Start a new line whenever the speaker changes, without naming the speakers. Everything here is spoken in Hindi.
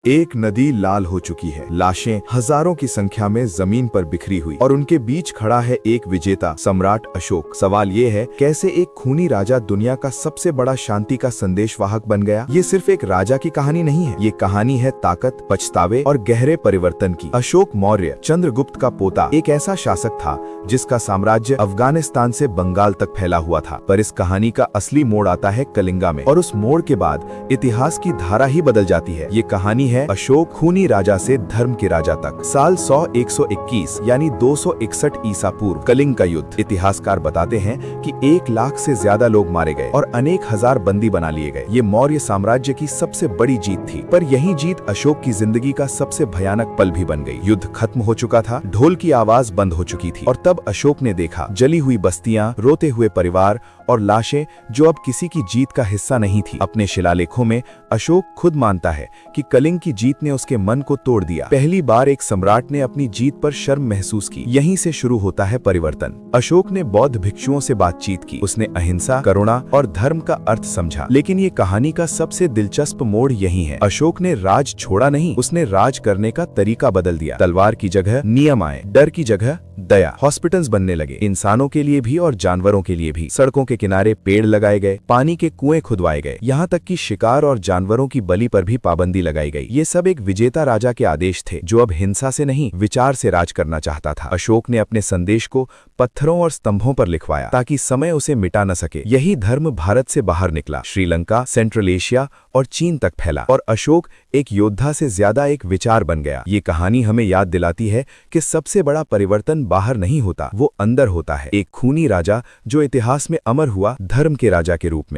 एक नदी लाल हो चुकी है, लाशें हजारों की संख्या में जमीन पर बिखरी हुई और उनके बीच खड़ा है एक विजेता सम्राट अशोक। सवाल ये है, कैसे एक खूनी राजा दुनिया का सबसे बड़ा शांति का संदेशवाहक बन गया? ये सिर्फ एक राजा की कहानी नहीं है, ये कहानी है ताकत, पछतावे और गहरे परिवर्तन की। अशोक मौर्य चंद्रगुप्त का पोता एक ऐसा शासक था जिसका साम्राज्य अफगानिस्तान से बंगाल तक फैला हुआ था। पर इस कहानी का असली मोड़ आता है कलिंगा में, और उस मोड़ के बाद इतिहास की धारा ही बदल जाती है। ये कहानी है अशोक खूनी राजा से धर्म के राजा तक। साल 100-121 यानी 261 ईसा पूर्व, कलिंग का युद्ध। इतिहासकार बताते हैं कि 1 लाख से ज्यादा लोग मारे गए और अनेक हजार बंदी बना लिए गए। ये मौर्य साम्राज्य की सबसे बड़ी जीत थी, पर यही जीत अशोक की जिंदगी का सबसे भयानक पल भी बन गई। युद्ध खत्म हो चुका था, ढोल की आवाज बंद हो चुकी थी, और तब अशोक ने देखा जली हुई बस्तियां, रोते हुए परिवार और लाशें जो अब किसी की जीत का हिस्सा नहीं थी। अपने शिलालेखों में अशोक खुद मानता है कि कलिंग की जीत ने उसके मन को तोड़ दिया। पहली बार एक सम्राट ने अपनी जीत पर शर्म महसूस की। यहीं से शुरू होता है परिवर्तन। अशोक ने बौद्ध भिक्षुओं से बातचीत की, उसने अहिंसा, करुणा और धर्म का अर्थ समझा। लेकिन ये कहानी का सबसे दिलचस्प मोड़ यही है, अशोक ने राज छोड़ा नहीं, उसने राज करने का तरीका बदल दिया। तलवार की जगह नियम आए, डर की जगह दया। हॉस्पिटल्स बनने लगे, इंसानों के लिए भी और जानवरों के लिए भी। सड़कों के किनारे पेड़ लगाए गए, पानी के कुएं खुदवाए गए, यहाँ तक कि शिकार और जानवरों की बलि पर भी पाबंदी लगाई गई। ये सब एक विजेता राजा के आदेश थे, जो अब हिंसा से नहीं, विचार से राज करना चाहता था। अशोक ने अपने संदेश को पत्थरों और स्तंभों पर लिखवाया ताकि समय उसे मिटा न सके। यही धर्म भारत से बाहर निकला, श्रीलंका, सेंट्रल एशिया और चीन तक फैला, और अशोक एक योद्धा से ज्यादा एक विचार बन गया। ये कहानी हमें याद दिलाती है कि सबसे बड़ा परिवर्तन बाहर नहीं होता, वो अंदर होता है। एक खूनी राजा जो इतिहास में अमर हुआ धर्म के राजा के रूप में।